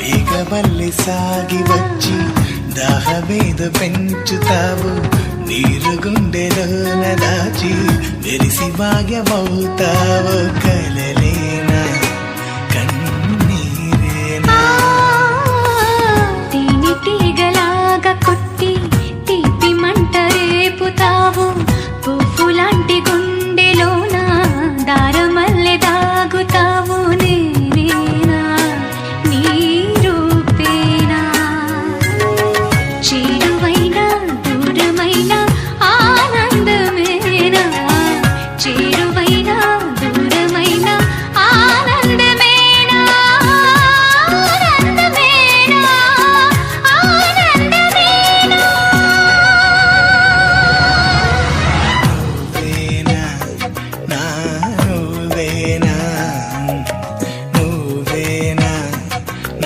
తీగవల్లి సాగి వచ్చి దాహమేద పెంచుతావు నీరు గుండెలోన దాచి మెరిసి భాగ్యమవుతావు కలలే